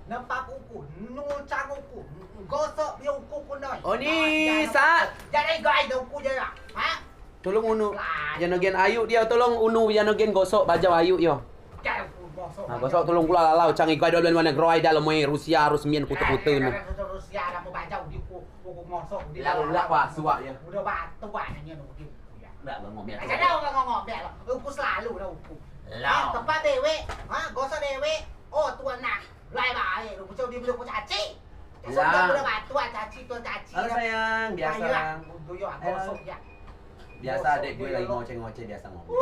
Nampak ukur, nucang ukur, gosok dia ukur kunoi. Oh ni sa. Jangan gay dah ukur je lah. Ha? Tolong unu. Janogen ayu dia tolong unu janogen gosok baju ayu yo. Jangan ukur gosok. Nah, gosok tolong pula lalau canggih gay dolan mana groi dalam mai Rusia Rusmien kutu-kutu na. Rusia dah mau baju di ukur gosok di Lalu lah wah suak ya. Udah batu banyak ni. Nggak ngomong biasa. Ada orang ngomong biar ukur selalu dah ukur. Lah. Tempat dewe, ha? Gosok dewe. Oh tuan nak. Lai baik, lu pucuk di belum caci. Sudah udah batu caci tuan caci. Halo sayang, biasa. Doyo gosok ya. Biasa adek gue lagi ngoceh-ngoceh biasa ngomong.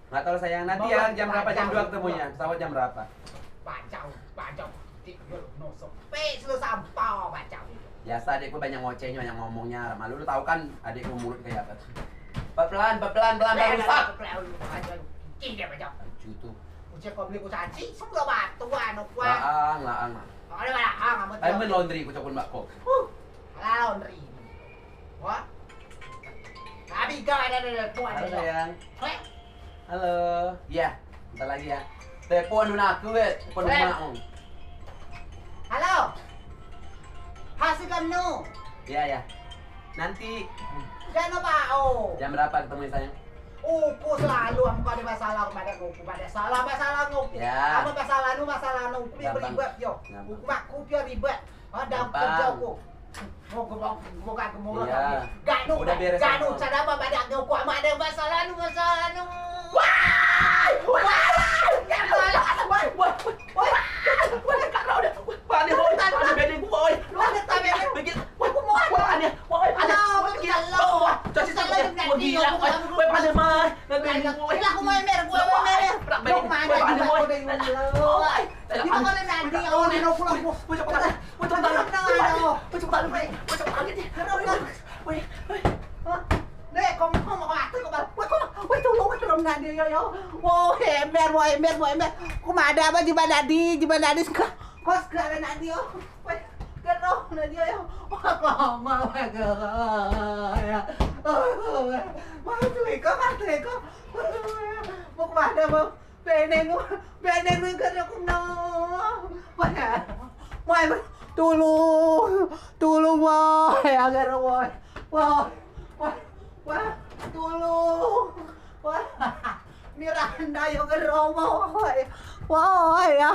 Nggak tahu sayang, nanti ya jam berapa jam 2 ketemunya? Pesawat jam berapa? Bacau. Tiga nosok. Pe selalu sampah bacau. Biasa adek gue banyak ngocehnya, banyak ngomongnya. Malu lu tahu kan adek gue mulut kayak apa? Pelan rusak. Cing dia bacau. Jutu. Ucap kau beli ku caci, semua batu anak gua. Laang. Ada mana amat. Ayo men laundry ku cokun mbak kok. Laundry. Wah. Abi kau ada tuan. Halo sayang. Halo. Iya, bentar lagi ya. Telepon aku weh, telepon mak. Halo. Hasil kamu. Iya. Nanti Jangan mau. jam berapa ketemu sayang? Uku selalu aku ada masalah kepada aku pada masalah aku. Ya. Apa masalah nu ribet yo. Uku aku ribet. Ada kerja aku. Mau Iya. Ganu. Udah beres. Ganu cara apa pada aku ada masalah nu. Ember. Kumada apa jibanadi kos kala nadi yo. Gerong nadi yo. Mama ya. Matu ko. Mau kumada mo. Beneng gerong ko no. Wah. Tulung boy, agar boy. Wah, tulung. Wah. Miranda yo gerong boy. Wah ya.